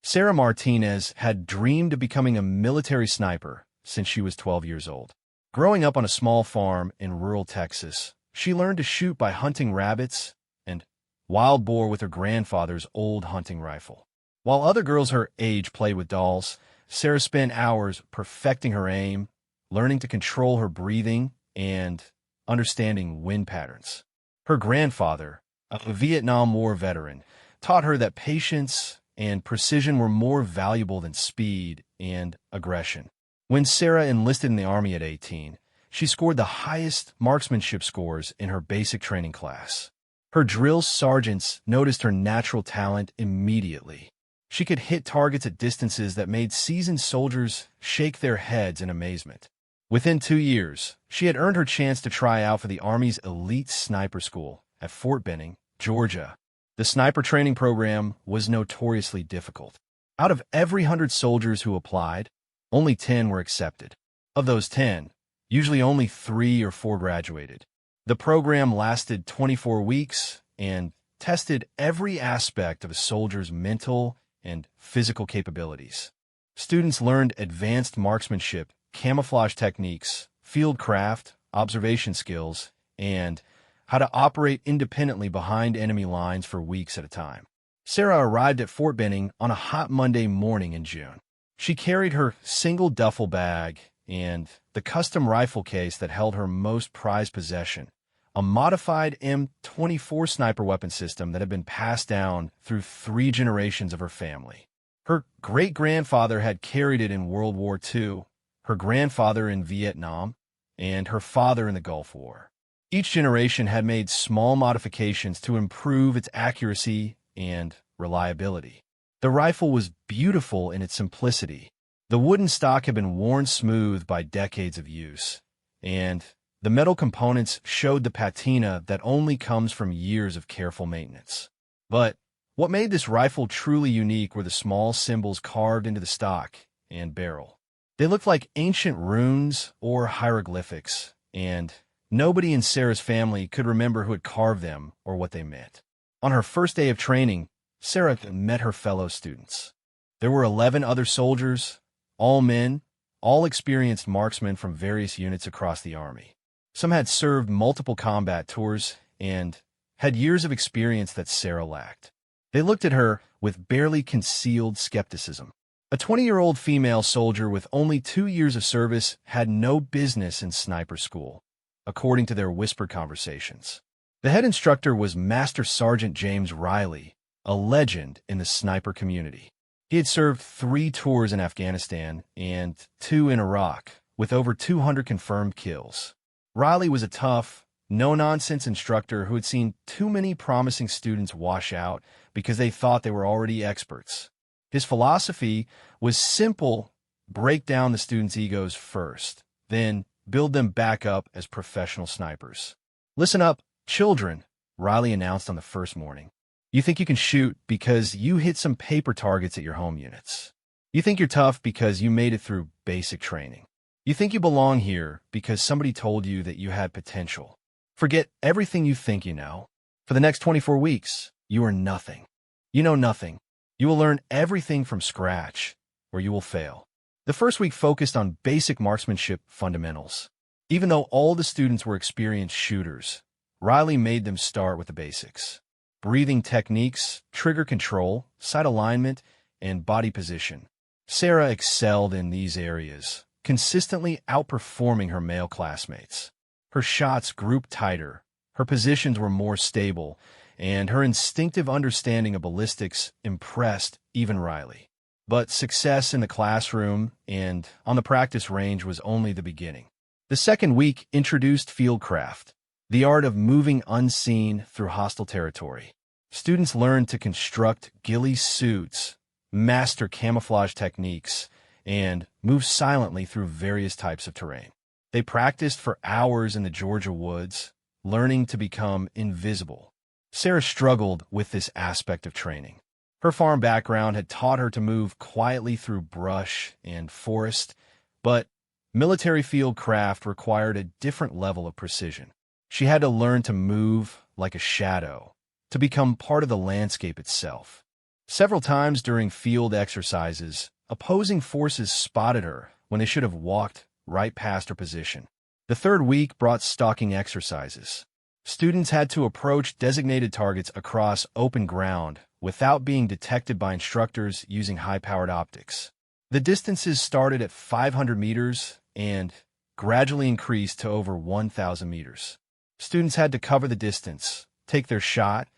Sarah Martinez had dreamed of becoming a military sniper since she was 12 years old. Growing up on a small farm in rural Texas, she learned to shoot by hunting rabbits and wild boar with her grandfather's old hunting rifle. While other girls her age played with dolls, Sarah spent hours perfecting her aim, learning to control her breathing, and understanding wind patterns. Her grandfather, a Vietnam War veteran, taught her that patience and precision were more valuable than speed and aggression. When Sarah enlisted in the Army at 18, she scored the highest marksmanship scores in her basic training class. Her drill sergeants noticed her natural talent immediately. She could hit targets at distances that made seasoned soldiers shake their heads in amazement. Within 2 years, she had earned her chance to try out for the Army's elite sniper school at Fort Benning, Georgia. The sniper training program was notoriously difficult. Out of every 100 soldiers who applied, only 10 were accepted. Of those 10, usually only 3 or 4 graduated. The program lasted 24 weeks and tested every aspect of a soldier's mental and physical capabilities. Students learned advanced marksmanship, camouflage techniques, field craft, observation skills, and how to operate independently behind enemy lines for weeks at a time. Sarah arrived at Fort Benning on a hot Monday morning in June. She carried her single duffel bag and the custom rifle case that held her most prized possession, a modified M24 sniper weapon system that had been passed down through 3 generations of her family. Her great-grandfather had carried it in World War II, her grandfather in Vietnam, and her father in the Gulf War. Each generation had made small modifications to improve its accuracy and reliability. The rifle was beautiful in its simplicity. The wooden stock had been worn smooth by decades of use, and the metal components showed the patina that only comes from years of careful maintenance. But what made this rifle truly unique were the small symbols carved into the stock and barrel. They looked like ancient runes or hieroglyphics, and nobody in Sarah's family could remember who had carved them or what they meant. On her first day of training, Sarah met her fellow students. There were 11 other soldiers, all men, all experienced marksmen from various units across the Army. Some had served multiple combat tours and had years of experience that Sarah lacked. They looked at her with barely concealed skepticism. A 20-year-old female soldier with only 2 years of service had no business in sniper school, according to their whispered conversations. The head instructor was Master Sergeant James Riley, a legend in the sniper community. He had served 3 tours in Afghanistan and 2 in Iraq, with over 200 confirmed kills. Riley was a tough, no-nonsense instructor who had seen too many promising students wash out because they thought they were already experts. His philosophy was simple: break down the students' egos first, then build them back up as professional snipers. "Listen up, children," Riley announced on the first morning. "You think you can shoot because you hit some paper targets at your home units. You think you're tough because you made it through basic training. You think you belong here because somebody told you that you had potential. Forget everything you think you know. For the next 24 weeks, you are nothing. You know nothing. You will learn everything from scratch, or you will fail." The first week focused on basic marksmanship fundamentals. Even though all the students were experienced shooters, Riley made them start with the basics: breathing techniques, trigger control, sight alignment, and body position. Sarah excelled in these areas, consistently outperforming her male classmates. Her shots grouped tighter, her positions were more stable, and her instinctive understanding of ballistics impressed even Riley. But success in the classroom and on the practice range was only the beginning. The second week introduced fieldcraft, the art of moving unseen through hostile territory. Students learned to construct ghillie suits, master camouflage techniques, and move silently through various types of terrain. They practiced for hours in the Georgia woods, learning to become invisible. Sarah struggled with this aspect of training. Her farm background had taught her to move quietly through brush and forest, but military field craft required a different level of precision. She had to learn to move like a shadow, to become part of the landscape itself. Several times during field exercises, opposing forces spotted her when they should have walked right past her position. The third week brought stalking exercises. Students had to approach designated targets across open ground without being detected by instructors using high-powered optics. The distances started at 500 meters and gradually increased to over 1,000 meters. Students had to cover the distance, take their shot,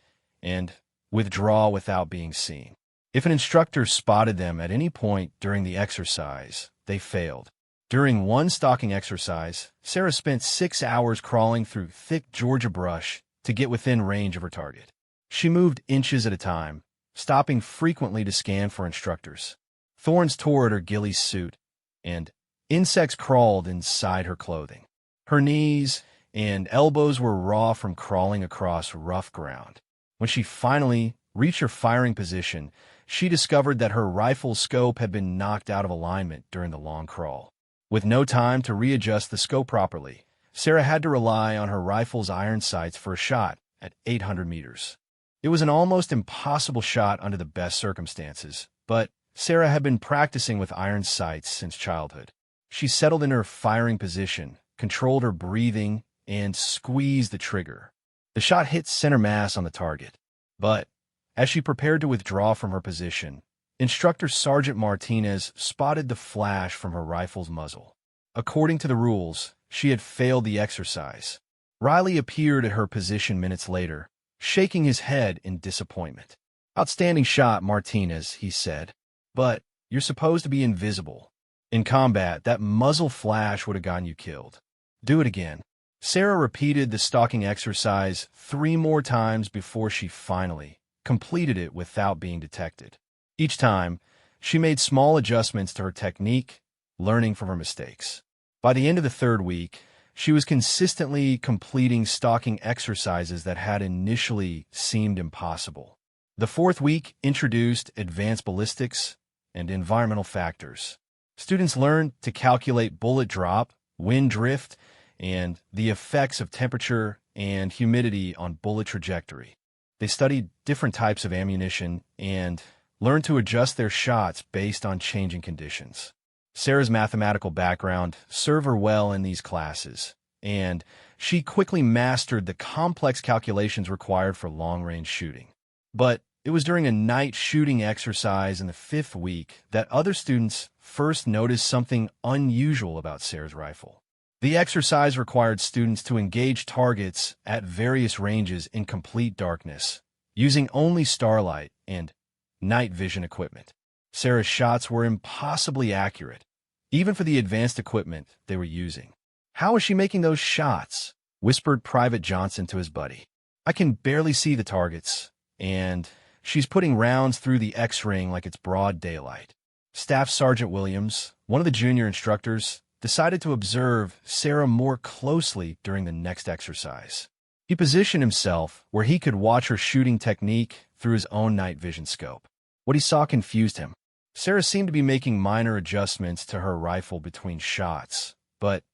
and withdraw without being seen. If an instructor spotted them at any point during the exercise, they failed. During one stalking exercise, Sarah spent 6 hours crawling through thick Georgia brush to get within range of her target. She moved inches at a time, stopping frequently to scan for instructors. Thorns tore at her ghillie suit, and insects crawled inside her clothing. Her knees and elbows were raw from crawling across rough ground. When she finally reached her firing position, she discovered that her rifle's scope had been knocked out of alignment during the long crawl. With no time to readjust the scope properly, Sarah had to rely on her rifle's iron sights for a shot at 800 meters. It was an almost impossible shot under the best circumstances, but Sarah had been practicing with iron sights since childhood. She settled in her firing position, controlled her breathing, and squeezed the trigger. The shot hit center mass on the target. But as she prepared to withdraw from her position, Instructor Sergeant Martinez spotted the flash from her rifle's muzzle. According to the rules, she had failed the exercise. Riley appeared at her position minutes later, shaking his head in disappointment. "Outstanding shot, Martinez," he said. "But you're supposed to be invisible. In combat, that muzzle flash would have gotten you killed. Do it again." Sarah repeated the stalking exercise 3 more times before she finally completed it without being detected. Each time, she made small adjustments to her technique, learning from her mistakes. By the end of the third week, she was consistently completing stalking exercises that had initially seemed impossible. The fourth week introduced advanced ballistics and environmental factors. Students learned to calculate bullet drop, wind drift, and the effects of temperature and humidity on bullet trajectory. They studied different types of ammunition and learned to adjust their shots based on changing conditions. Sarah's mathematical background served her well in these classes, and she quickly mastered the complex calculations required for long-range shooting. But it was during a night shooting exercise in the 5th week that other students first noticed something unusual about Sarah's rifle. The exercise required students to engage targets at various ranges in complete darkness, using only starlight and night vision equipment. Sarah's shots were impossibly accurate, even for the advanced equipment they were using. "How is she making those shots?" whispered Private Johnson to his buddy. "I can barely see the targets, and she's putting rounds through the X-ring like it's broad daylight." Staff Sergeant Williams, one of the junior instructors, decided to observe Sarah more closely during the next exercise. He positioned himself where he could watch her shooting technique through his own night vision scope. What he saw confused him. Sarah seemed to be making minor adjustments to her rifle between shots, but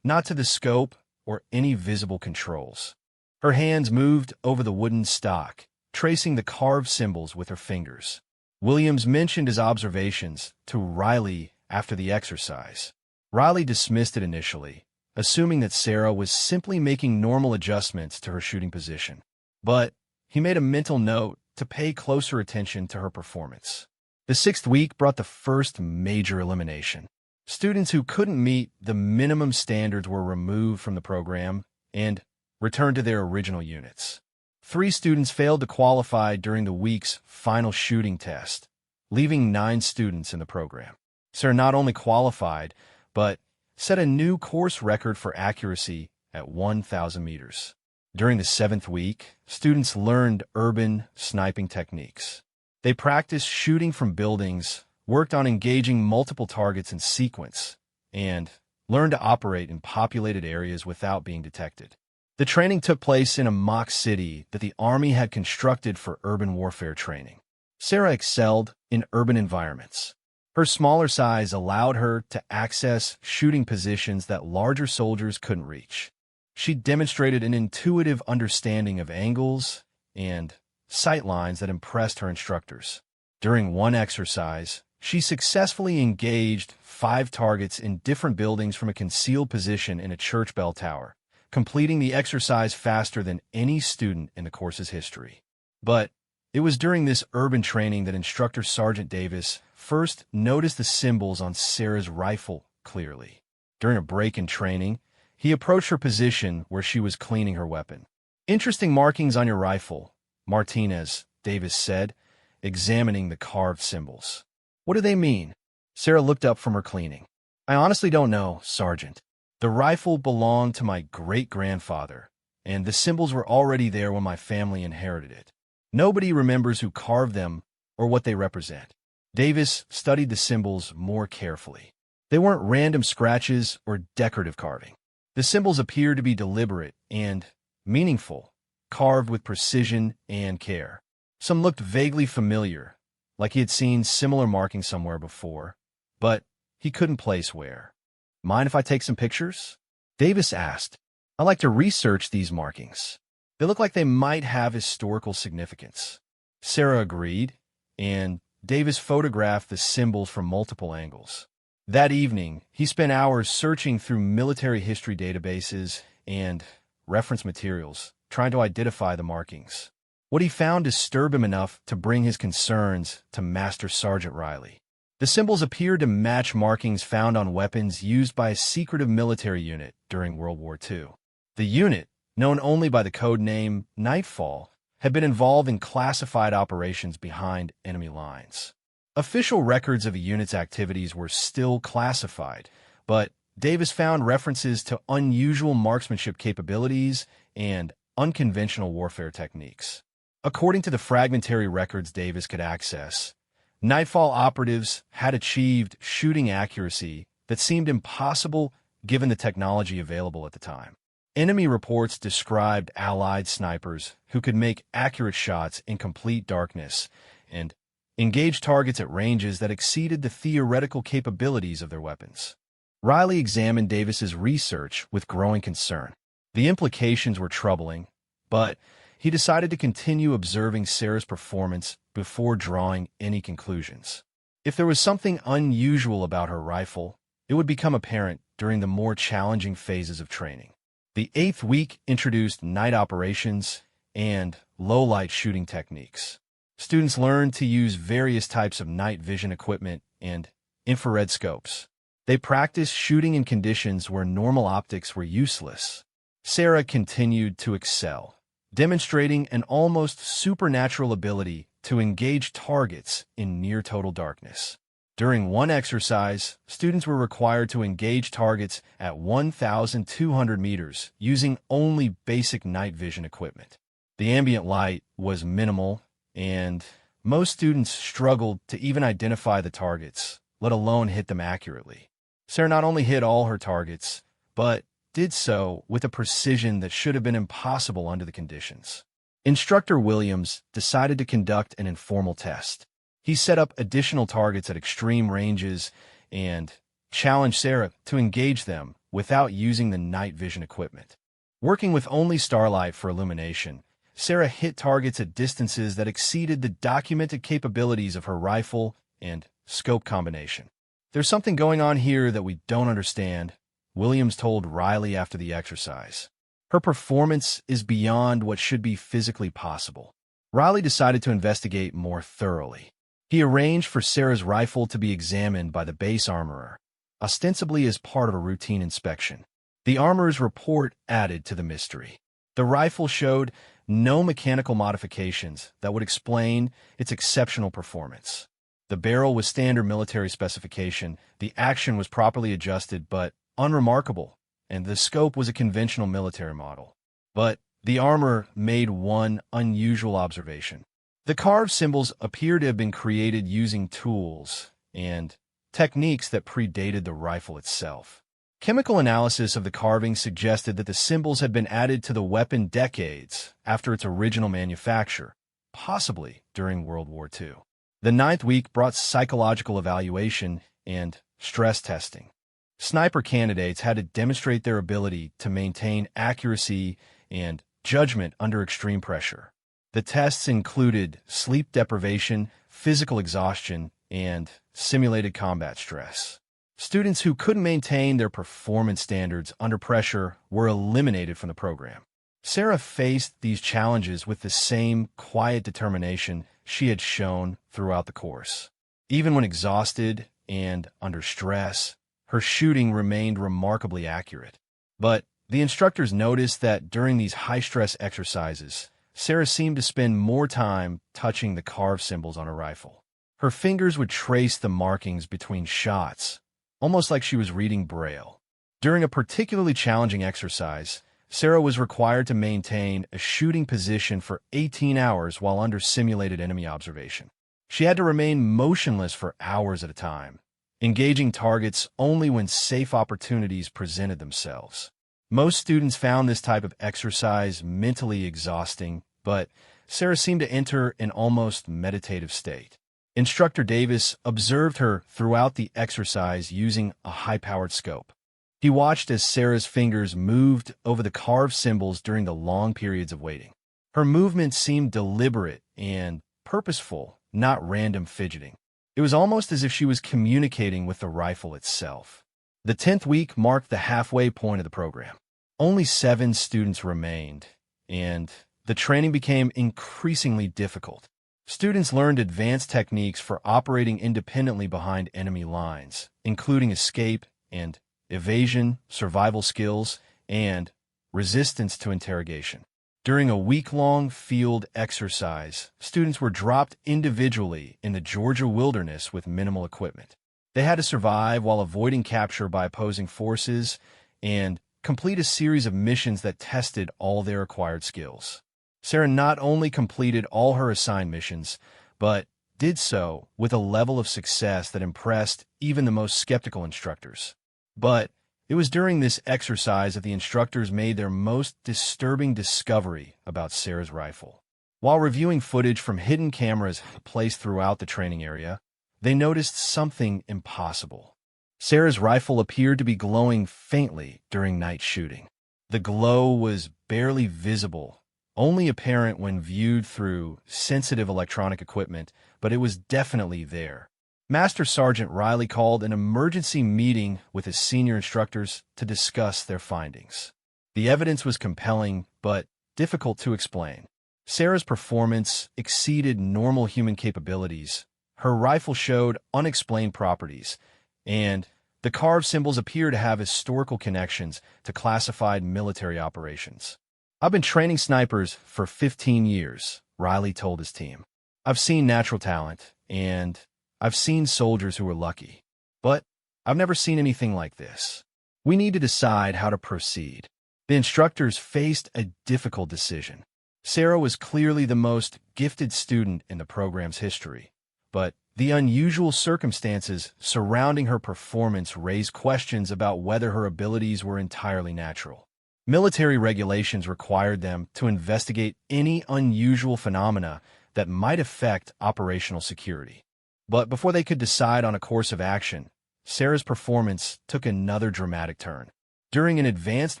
not to the scope or any visible controls. Her hands moved over the wooden stock, tracing the carved symbols with her fingers. Williams mentioned his observations to Riley after the exercise. Riley dismissed it initially, assuming that Sarah was simply making normal adjustments to her shooting position. But he made a mental note to pay closer attention to her performance. The 6th week brought the first major elimination. Students who couldn't meet the minimum standards were removed from the program and returned to their original units. 3 students failed to qualify during the week's final shooting test, leaving 9 students in the program. Sarah not only qualified, but set a new course record for accuracy at 1,000 meters. During the 7th week, students learned urban sniping techniques. They practiced shooting from buildings, worked on engaging multiple targets in sequence, and learned to operate in populated areas without being detected. The training took place in a mock city that the Army had constructed for urban warfare training. Sarah excelled in urban environments. Her smaller size allowed her to access shooting positions that larger soldiers couldn't reach. She demonstrated an intuitive understanding of angles and sight lines that impressed her instructors. During one exercise, she successfully engaged 5 targets in different buildings from a concealed position in a church bell tower, completing the exercise faster than any student in the course's history. But it was during this urban training that instructor Sergeant Davis first noticed the symbols on Sarah's rifle clearly. During a break in training, he approached her position where she was cleaning her weapon. "Interesting markings on your rifle," Martinez, Davis said, examining the carved symbols. "What do they mean?" Sarah looked up from her cleaning. "I honestly don't know, Sergeant. The rifle belonged to my great-grandfather, and the symbols were already there when my family inherited it. Nobody remembers who carved them or what they represent." Davis studied the symbols more carefully. They weren't random scratches or decorative carving. The symbols appeared to be deliberate and meaningful, carved with precision and care. Some looked vaguely familiar, like he had seen similar markings somewhere before, but he couldn't place where. "Mind if I take some pictures?" Davis asked. "I like to research these markings. They look like they might have historical significance." Sarah agreed, and Davis photographed the symbols from multiple angles. That evening, he spent hours searching through military history databases and reference materials, trying to identify the markings. What he found disturbed him enough to bring his concerns to Master Sergeant Riley. The symbols appeared to match markings found on weapons used by a secretive military unit during World War II. The unit, known only by the code name Nightfall, had been involved in classified operations behind enemy lines. Official records of the unit's activities were still classified, but Davis found references to unusual marksmanship capabilities and unconventional warfare techniques. According to the fragmentary records Davis could access, Nightfall operatives had achieved shooting accuracy that seemed impossible given the technology available at the time. Enemy reports described Allied snipers who could make accurate shots in complete darkness and engage targets at ranges that exceeded the theoretical capabilities of their weapons. Riley examined Davis's research with growing concern. The implications were troubling, but he decided to continue observing Sarah's performance before drawing any conclusions. If there was something unusual about her rifle, it would become apparent during the more challenging phases of training. The 8th week introduced night operations and low-light shooting techniques. Students learned to use various types of night vision equipment and infrared scopes. They practiced shooting in conditions where normal optics were useless. Sarah continued to excel, demonstrating an almost supernatural ability to engage targets in near-total darkness. During one exercise, students were required to engage targets at 1,200 meters using only basic night vision equipment. The ambient light was minimal, and most students struggled to even identify the targets, let alone hit them accurately. Sarah not only hit all her targets, but did so with a precision that should have been impossible under the conditions. Instructor Williams decided to conduct an informal test. He set up additional targets at extreme ranges and challenged Sarah to engage them without using the night vision equipment. Working with only starlight for illumination, Sarah hit targets at distances that exceeded the documented capabilities of her rifle and scope combination. "There's something going on here that we don't understand," Williams told Riley after the exercise. "Her performance is beyond what should be physically possible." Riley decided to investigate more thoroughly. He arranged for Sarah's rifle to be examined by the base armorer, ostensibly as part of a routine inspection. The armorer's report added to the mystery. The rifle showed no mechanical modifications that would explain its exceptional performance. The barrel was standard military specification, the action was properly adjusted but unremarkable, and the scope was a conventional military model. But the armorer made one unusual observation. The carved symbols appear to have been created using tools and techniques that predated the rifle itself. Chemical analysis of the carving suggested that the symbols had been added to the weapon decades after its original manufacture, possibly during World War II. The 9th week brought psychological evaluation and stress testing. Sniper candidates had to demonstrate their ability to maintain accuracy and judgment under extreme pressure. The tests included sleep deprivation, physical exhaustion, and simulated combat stress. Students who couldn't maintain their performance standards under pressure were eliminated from the program. Sarah faced these challenges with the same quiet determination she had shown throughout the course. Even when exhausted and under stress, her shooting remained remarkably accurate. But the instructors noticed that during these high-stress exercises, Sarah seemed to spend more time touching the carved symbols on her rifle. Her fingers would trace the markings between shots, almost like she was reading Braille. During a particularly challenging exercise, Sarah was required to maintain a shooting position for 18 hours while under simulated enemy observation. She had to remain motionless for hours at a time, engaging targets only when safe opportunities presented themselves. Most students found this type of exercise mentally exhausting, but Sarah seemed to enter an almost meditative state. Instructor Davis observed her throughout the exercise using a high-powered scope. He watched as Sarah's fingers moved over the carved symbols during the long periods of waiting. Her movements seemed deliberate and purposeful, not random fidgeting. It was almost as if she was communicating with the rifle itself. The 10th week marked the halfway point of the program. Only 7 students remained, and the training became increasingly difficult. Students learned advanced techniques for operating independently behind enemy lines, including escape and evasion, survival skills, and resistance to interrogation. During a week-long field exercise, students were dropped individually in the Georgia wilderness with minimal equipment. They had to survive while avoiding capture by opposing forces and complete a series of missions that tested all their acquired skills. Sarah not only completed all her assigned missions, but did so with a level of success that impressed even the most skeptical instructors. But it was during this exercise that the instructors made their most disturbing discovery about Sarah's rifle. While reviewing footage from hidden cameras placed throughout the training area, they noticed something impossible. Sarah's rifle appeared to be glowing faintly during night shooting. The glow was barely visible, only apparent when viewed through sensitive electronic equipment, but it was definitely there. Master Sergeant Riley called an emergency meeting with his senior instructors to discuss their findings. The evidence was compelling, but difficult to explain. Sarah's performance exceeded normal human capabilities. Her rifle showed unexplained properties, and the carved symbols appear to have historical connections to classified military operations. "I've been training snipers for 15 years, Riley told his team. "I've seen natural talent, and I've seen soldiers who were lucky. But I've never seen anything like this. We need to decide how to proceed." The instructors faced a difficult decision. Sarah was clearly the most gifted student in the program's history, but the unusual circumstances surrounding her performance raised questions about whether her abilities were entirely natural. Military regulations required them to investigate any unusual phenomena that might affect operational security. But before they could decide on a course of action, Sarah's performance took another dramatic turn. During an advanced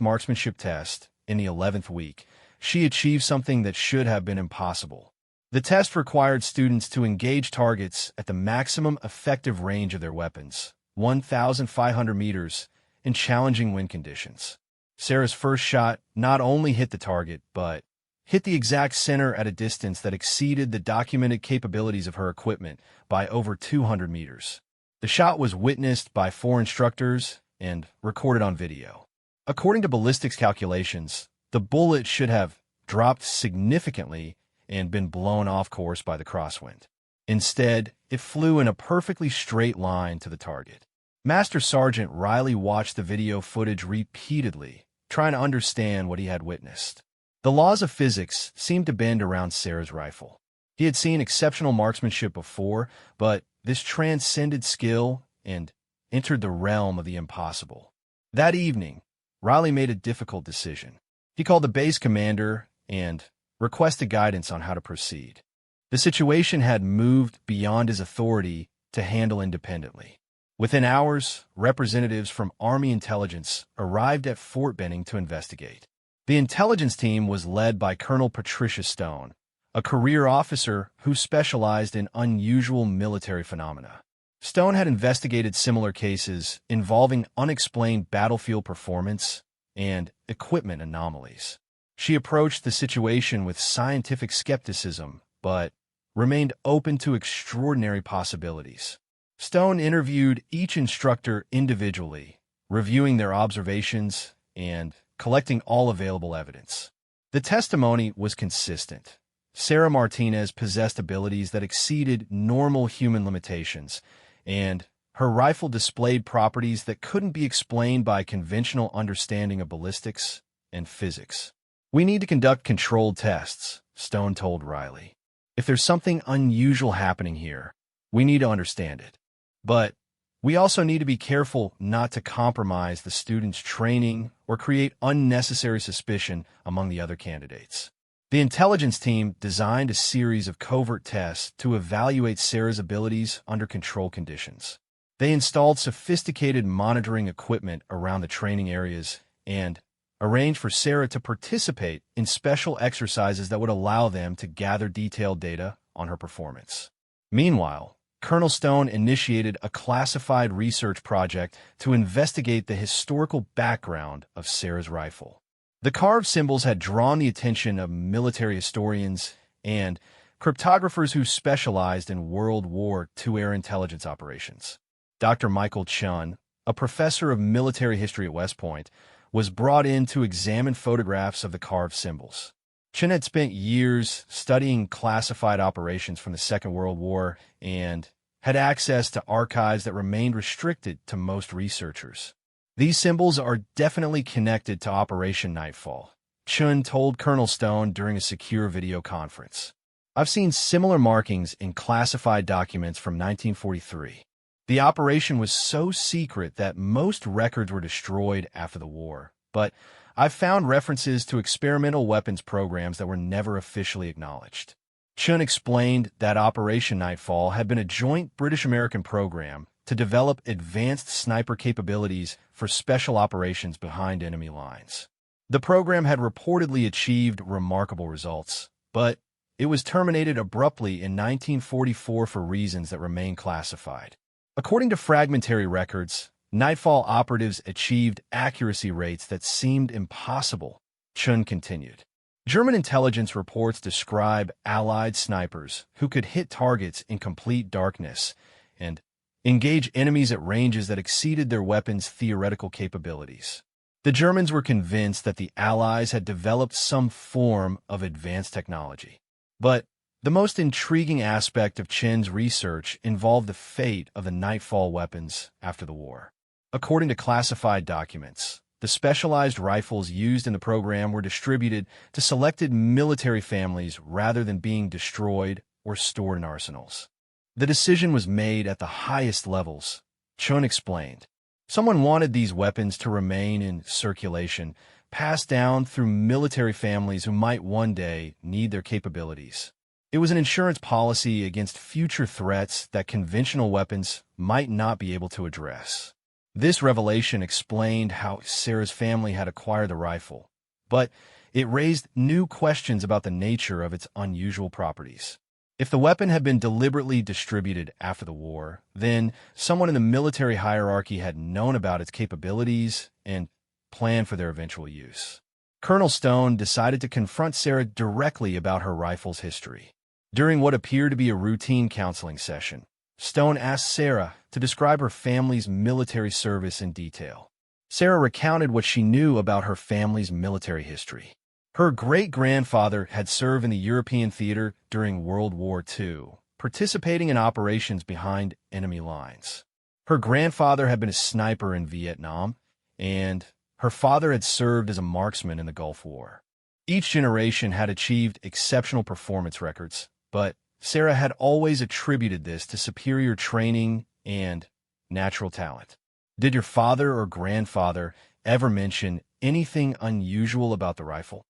marksmanship test in the 11th week, she achieved something that should have been impossible. The test required students to engage targets at the maximum effective range of their weapons, 1,500 meters, in challenging wind conditions. Sarah's first shot not only hit the target, but hit the exact center at a distance that exceeded the documented capabilities of her equipment by over 200 meters. The shot was witnessed by 4 instructors and recorded on video. According to ballistics calculations, the bullet should have dropped significantly and been blown off course by the crosswind. Instead, it flew in a perfectly straight line to the target. Master Sergeant Riley watched the video footage repeatedly, trying to understand what he had witnessed. The laws of physics seemed to bend around Sarah's rifle. He had seen exceptional marksmanship before, but this transcended skill and entered the realm of the impossible. That evening, Riley made a difficult decision. He called the base commander and requested guidance on how to proceed. The situation had moved beyond his authority to handle independently. Within hours, representatives from Army intelligence arrived at Fort Benning to investigate. The intelligence team was led by Colonel Patricia Stone, a career officer who specialized in unusual military phenomena. Stone had investigated similar cases involving unexplained battlefield performance and equipment anomalies. She approached the situation with scientific skepticism, but remained open to extraordinary possibilities. Stone interviewed each instructor individually, reviewing their observations and collecting all available evidence. The testimony was consistent. Sarah Martinez possessed abilities that exceeded normal human limitations, and her rifle displayed properties that couldn't be explained by conventional understanding of ballistics and physics. "We need to conduct controlled tests," Stone told Riley. "If there's something unusual happening here, we need to understand it. But we also need to be careful not to compromise the students' training or create unnecessary suspicion among the other candidates." The intelligence team designed a series of covert tests to evaluate Sarah's abilities under controlled conditions. They installed sophisticated monitoring equipment around the training areas and arranged for Sarah to participate in special exercises that would allow them to gather detailed data on her performance. Meanwhile, Colonel Stone initiated a classified research project to investigate the historical background of Sarah's rifle. The carved symbols had drawn the attention of military historians and cryptographers who specialized in World War II era intelligence operations. Dr. Michael Chun, a professor of military history at West Point, was brought in to examine photographs of the carved symbols. Chun had spent years studying classified operations from the Second World War and had access to archives that remained restricted to most researchers. "These symbols are definitely connected to Operation Nightfall," Chun told Colonel Stone during a secure video conference. "I've seen similar markings in classified documents from 1943. The operation was so secret that most records were destroyed after the war, but I've found references to experimental weapons programs that were never officially acknowledged." Chun explained that Operation Nightfall had been a joint British-American program to develop advanced sniper capabilities for special operations behind enemy lines. The program had reportedly achieved remarkable results, but it was terminated abruptly in 1944 for reasons that remain classified. According to fragmentary records, Nightfall operatives achieved accuracy rates that seemed impossible, Chun continued. German intelligence reports describe Allied snipers who could hit targets in complete darkness and engage enemies at ranges that exceeded their weapons' theoretical capabilities. The Germans were convinced that the Allies had developed some form of advanced technology. But the most intriguing aspect of Chun's research involved the fate of the Nightfall weapons after the war. According to classified documents, the specialized rifles used in the program were distributed to selected military families rather than being destroyed or stored in arsenals. The decision was made at the highest levels, Chun explained. Someone wanted these weapons to remain in circulation, passed down through military families who might one day need their capabilities. It was an insurance policy against future threats that conventional weapons might not be able to address. This revelation explained how Sarah's family had acquired the rifle, but it raised new questions about the nature of its unusual properties. If the weapon had been deliberately distributed after the war, then someone in the military hierarchy had known about its capabilities and planned for their eventual use. Colonel Stone decided to confront Sarah directly about her rifle's history. During what appeared to be a routine counseling session, Stone asked Sarah to describe her family's military service in detail. Sarah recounted what she knew about her family's military history. Her great-grandfather had served in the European theater during World War II, participating in operations behind enemy lines. Her grandfather had been a sniper in Vietnam, and her father had served as a marksman in the Gulf War. Each generation had achieved exceptional performance records, but Sarah had always attributed this to superior training and natural talent. "Did your father or grandfather ever mention anything unusual about the rifle?"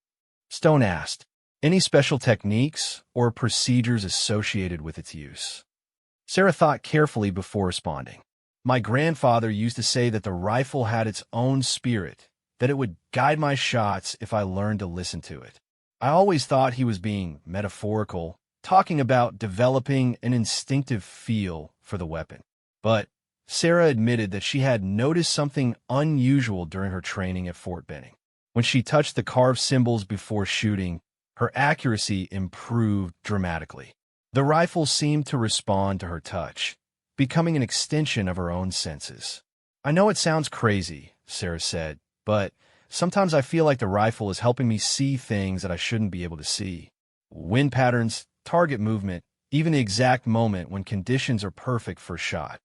Stone asked. "Any special techniques or procedures associated with its use?" Sarah thought carefully before responding. "My grandfather used to say that the rifle had its own spirit, that it would guide my shots if I learned to listen to it. I always thought he was being metaphorical, talking about developing an instinctive feel for the weapon. But Sarah admitted that she had noticed something unusual during her training at Fort Benning. When she touched the carved symbols before shooting, her accuracy improved dramatically. The rifle seemed to respond to her touch, becoming an extension of her own senses. I know it sounds crazy, Sarah said, but sometimes I feel like the rifle is helping me see things that I shouldn't be able to see. Wind patterns, target movement, even the exact moment when conditions are perfect for a shot.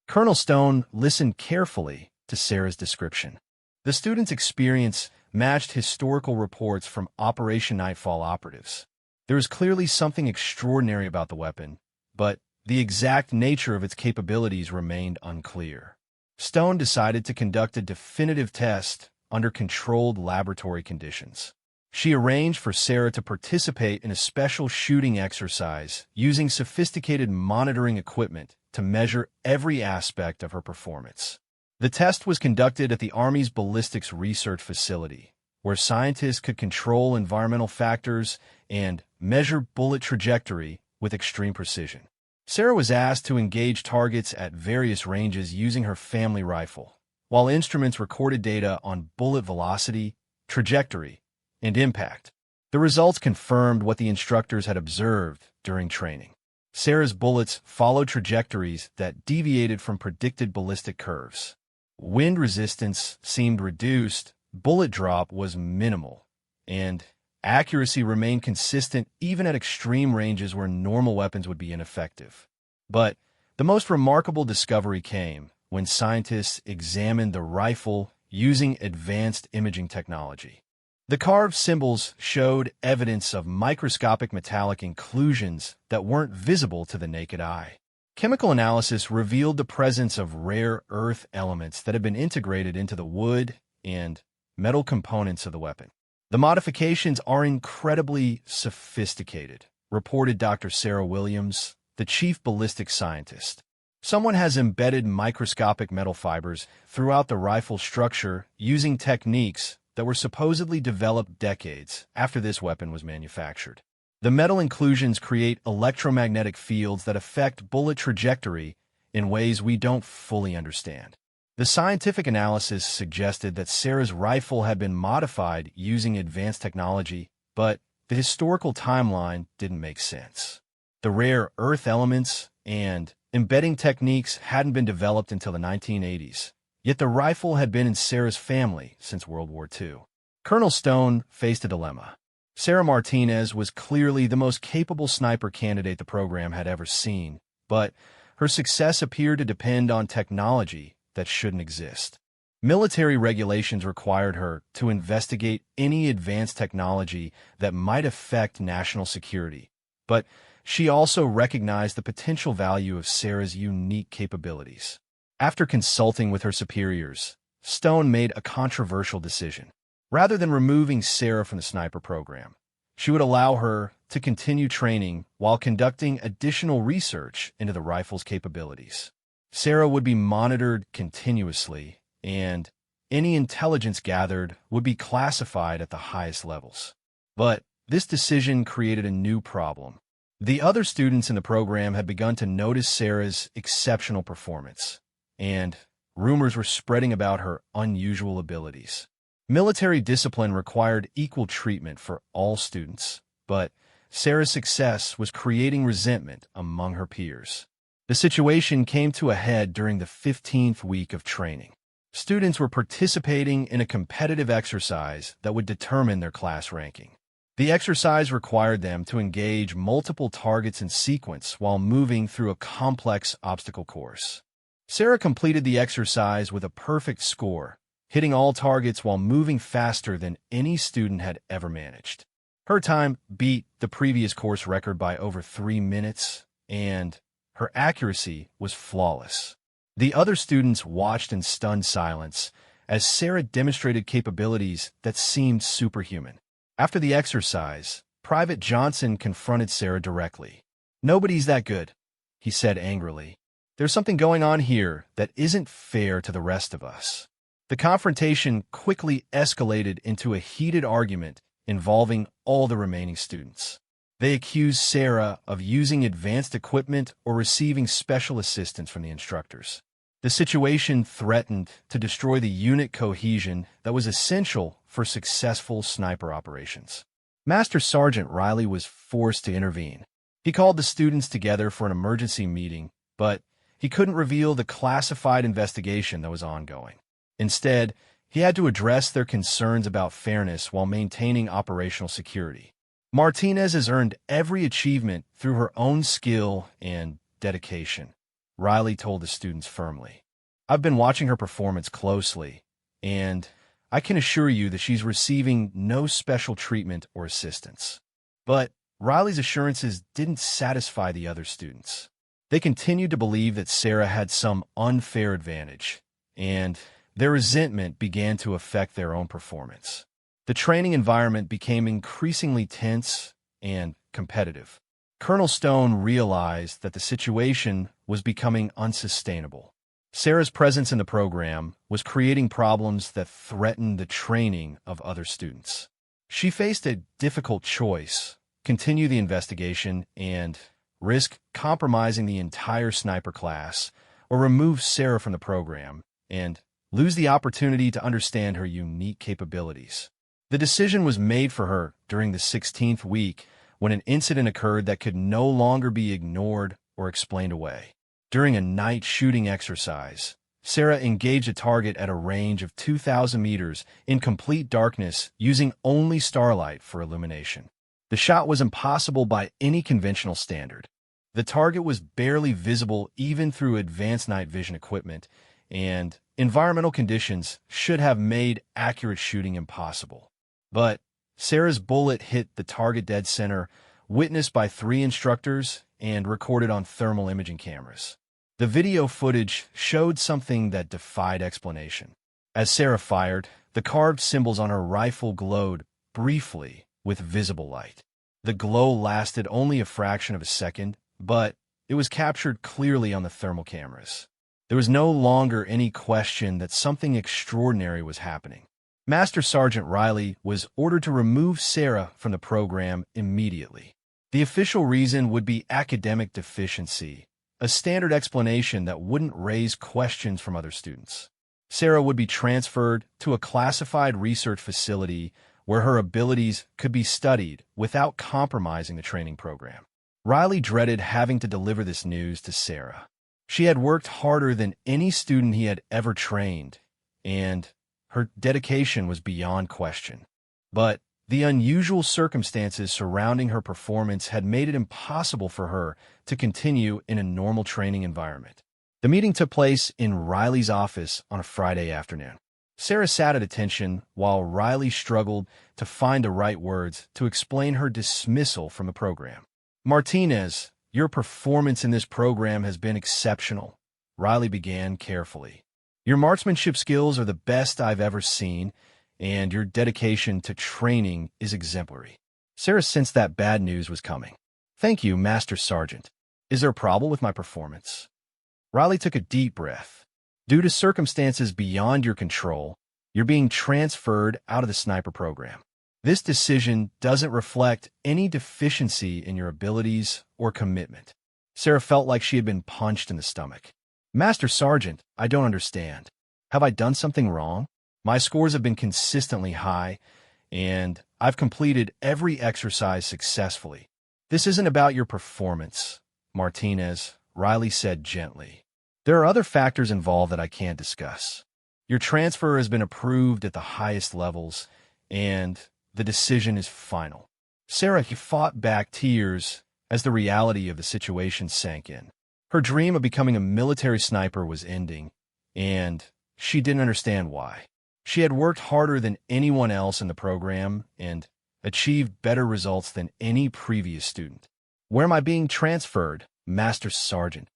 Colonel Stone listened carefully to Sarah's description. The student's experience matched historical reports from Operation Nightfall operatives. There was clearly something extraordinary about the weapon, but the exact nature of its capabilities remained unclear. Stone decided to conduct a definitive test under controlled laboratory conditions. She arranged for Sarah to participate in a special shooting exercise using sophisticated monitoring equipment to measure every aspect of her performance. The test was conducted at the Army's Ballistics Research Facility, where scientists could control environmental factors and measure bullet trajectory with extreme precision. Sarah was asked to engage targets at various ranges using her family rifle, while instruments recorded data on bullet velocity, trajectory, and impact. The results confirmed what the instructors had observed during training. Sarah's bullets followed trajectories that deviated from predicted ballistic curves. Wind resistance seemed reduced, bullet drop was minimal, and accuracy remained consistent even at extreme ranges where normal weapons would be ineffective. But the most remarkable discovery came when scientists examined the rifle using advanced imaging technology. The carved symbols showed evidence of microscopic metallic inclusions that weren't visible to the naked eye. Chemical analysis revealed the presence of rare earth elements that had been integrated into the wood and metal components of the weapon. The modifications are incredibly sophisticated, reported Dr. Sarah Williams, the chief ballistics scientist. Someone has embedded microscopic metal fibers throughout the rifle structure using techniques that were supposedly developed decades after this weapon was manufactured. The metal inclusions create electromagnetic fields that affect bullet trajectory in ways we don't fully understand. The scientific analysis suggested that Sarah's rifle had been modified using advanced technology, but the historical timeline didn't make sense. The rare earth elements and embedding techniques hadn't been developed until the 1980s. Yet the rifle had been in Sarah's family since World War II. Colonel Stone faced a dilemma. Sarah Martinez was clearly the most capable sniper candidate the program had ever seen, but her success appeared to depend on technology that shouldn't exist. Military regulations required her to investigate any advanced technology that might affect national security, but she also recognized the potential value of Sarah's unique capabilities. After consulting with her superiors, Stone made a controversial decision. Rather than removing Sarah from the sniper program, she would allow her to continue training while conducting additional research into the rifle's capabilities. Sarah would be monitored continuously, and any intelligence gathered would be classified at the highest levels. But this decision created a new problem. The other students in the program had begun to notice Sarah's exceptional performance, and rumors were spreading about her unusual abilities. Military discipline required equal treatment for all students, but Sarah's success was creating resentment among her peers. The situation came to a head during the 15th week of training. Students were participating in a competitive exercise that would determine their class ranking. The exercise required them to engage multiple targets in sequence while moving through a complex obstacle course. Sarah completed the exercise with a perfect score, hitting all targets while moving faster than any student had ever managed. Her time beat the previous course record by over 3 minutes, and her accuracy was flawless. The other students watched in stunned silence as Sarah demonstrated capabilities that seemed superhuman. After the exercise, Private Johnson confronted Sarah directly. "Nobody's that good," he said angrily. "There's something going on here that isn't fair to the rest of us." The confrontation quickly escalated into a heated argument involving all the remaining students. They accused Sarah of using advanced equipment or receiving special assistance from the instructors. The situation threatened to destroy the unit cohesion that was essential for successful sniper operations. Master Sergeant Riley was forced to intervene. He called the students together for an emergency meeting, but he couldn't reveal the classified investigation that was ongoing. Instead, he had to address their concerns about fairness while maintaining operational security. Martinez has earned every achievement through her own skill and dedication, Riley told the students firmly. I've been watching her performance closely, and I can assure you that she's receiving no special treatment or assistance. But Riley's assurances didn't satisfy the other students. They continued to believe that Sarah had some unfair advantage, and their resentment began to affect their own performance. The training environment became increasingly tense and competitive. Colonel Stone realized that the situation was becoming unsustainable. Sarah's presence in the program was creating problems that threatened the training of other students. She faced a difficult choice: continue the investigation and risk compromising the entire sniper class, or remove Sarah from the program and lose the opportunity to understand her unique capabilities. The decision was made for her during the 16th week when an incident occurred that could no longer be ignored or explained away. During a night shooting exercise, Sarah engaged a target at a range of 2,000 meters in complete darkness using only starlight for illumination. The shot was impossible by any conventional standard. The target was barely visible even through advanced night vision equipment, and environmental conditions should have made accurate shooting impossible. But Sarah's bullet hit the target dead center, witnessed by 3 instructors and recorded on thermal imaging cameras. The video footage showed something that defied explanation. As Sarah fired, the carved symbols on her rifle glowed briefly with visible light. The glow lasted only a fraction of a second, but it was captured clearly on the thermal cameras. There was no longer any question that something extraordinary was happening. Master Sergeant Riley was ordered to remove Sarah from the program immediately. The official reason would be academic deficiency, a standard explanation that wouldn't raise questions from other students. Sarah would be transferred to a classified research facility where her abilities could be studied without compromising the training program. Riley dreaded having to deliver this news to Sarah. She had worked harder than any student he had ever trained, and her dedication was beyond question. But the unusual circumstances surrounding her performance had made it impossible for her to continue in a normal training environment. The meeting took place in Riley's office on a Friday afternoon. Sarah sat at attention while Riley struggled to find the right words to explain her dismissal from the program. Martinez, your performance in this program has been exceptional, Riley began carefully. Your marksmanship skills are the best I've ever seen, and your dedication to training is exemplary. Sarah sensed that bad news was coming. Thank you, Master Sergeant. Is there a problem with my performance? Riley took a deep breath. Due to circumstances beyond your control, you're being transferred out of the sniper program. This decision doesn't reflect any deficiency in your abilities or commitment. Sarah felt like she had been punched in the stomach. Master Sergeant, I don't understand. Have I done something wrong? My scores have been consistently high, and I've completed every exercise successfully. This isn't about your performance, Martinez, Riley said gently. There are other factors involved that I can't discuss. Your transfer has been approved at the highest levels, and the decision is final. Sarah fought back tears as the reality of the situation sank in. Her dream of becoming a military sniper was ending, and she didn't understand why. She had worked harder than anyone else in the program and achieved better results than any previous student. Where am I being transferred, Master Sergeant?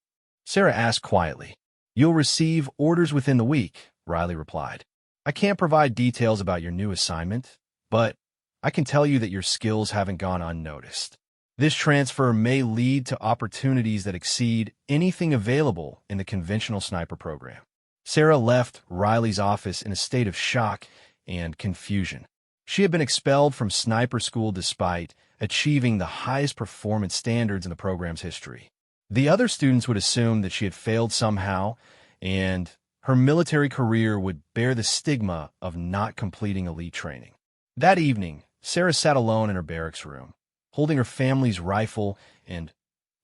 Sarah asked quietly. You'll receive orders within the week, Riley replied. I can't provide details about your new assignment, but I can tell you that your skills haven't gone unnoticed. This transfer may lead to opportunities that exceed anything available in the conventional sniper program. Sarah left Riley's office in a state of shock and confusion. She had been expelled from sniper school despite achieving the highest performance standards in the program's history. The other students would assume that she had failed somehow, and her military career would bear the stigma of not completing elite training. That evening, Sarah sat alone in her barracks room, holding her family's rifle and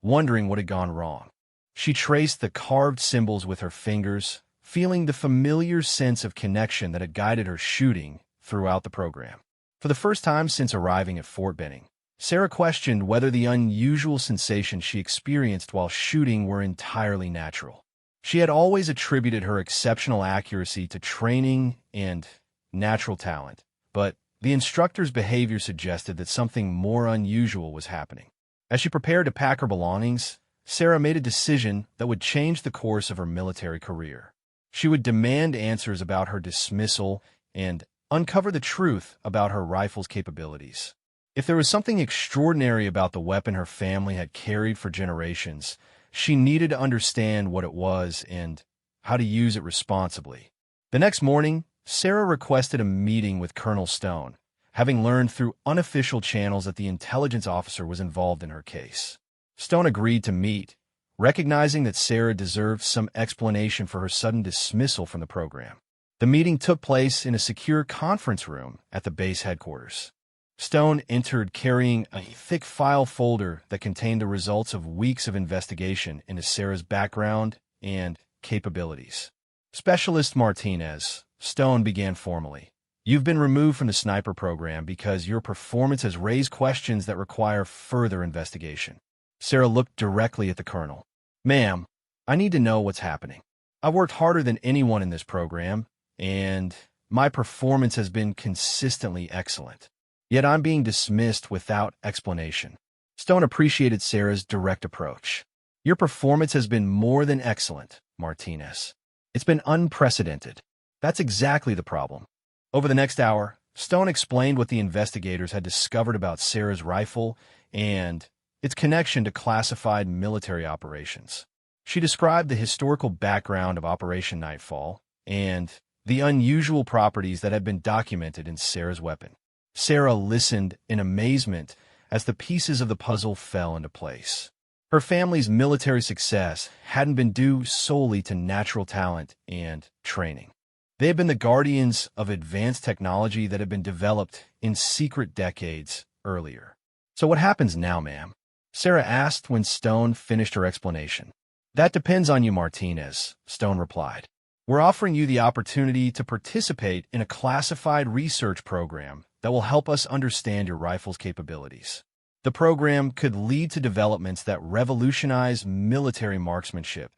wondering what had gone wrong. She traced the carved symbols with her fingers, feeling the familiar sense of connection that had guided her shooting throughout the program. For the first time since arriving at Fort Benning, Sarah questioned whether the unusual sensations she experienced while shooting were entirely natural. She had always attributed her exceptional accuracy to training and natural talent, but the instructor's behavior suggested that something more unusual was happening. As she prepared to pack her belongings, Sarah made a decision that would change the course of her military career. She would demand answers about her dismissal and uncover the truth about her rifle's capabilities. If there was something extraordinary about the weapon her family had carried for generations, she needed to understand what it was and how to use it responsibly. The next morning, Sarah requested a meeting with Colonel Stone, having learned through unofficial channels that the intelligence officer was involved in her case. Stone agreed to meet, recognizing that Sarah deserved some explanation for her sudden dismissal from the program. The meeting took place in a secure conference room at the base headquarters. Stone entered carrying a thick file folder that contained the results of weeks of investigation into Sarah's background and capabilities. Specialist Martinez, Stone began formally. You've been removed from the sniper program because your performance has raised questions that require further investigation. Sarah looked directly at the colonel. Ma'am, I need to know what's happening. I've worked harder than anyone in this program, and my performance has been consistently excellent. Yet I'm being dismissed without explanation. Stone appreciated Sarah's direct approach. Your performance has been more than excellent, Martinez. It's been unprecedented. That's exactly the problem. Over the next hour, Stone explained what the investigators had discovered about Sarah's rifle and its connection to classified military operations. She described the historical background of Operation Nightfall and the unusual properties that had been documented in Sarah's weapon. Sarah listened in amazement as the pieces of the puzzle fell into place. Her family's military success hadn't been due solely to natural talent and training. They had been the guardians of advanced technology that had been developed in secret decades earlier. So what happens now, ma'am? Sarah asked when Stone finished her explanation. That depends on you, Martinez, Stone replied. We're offering you the opportunity to participate in a classified research program that will help us understand your rifle's capabilities. The program could lead to developments that revolutionize military marksmanship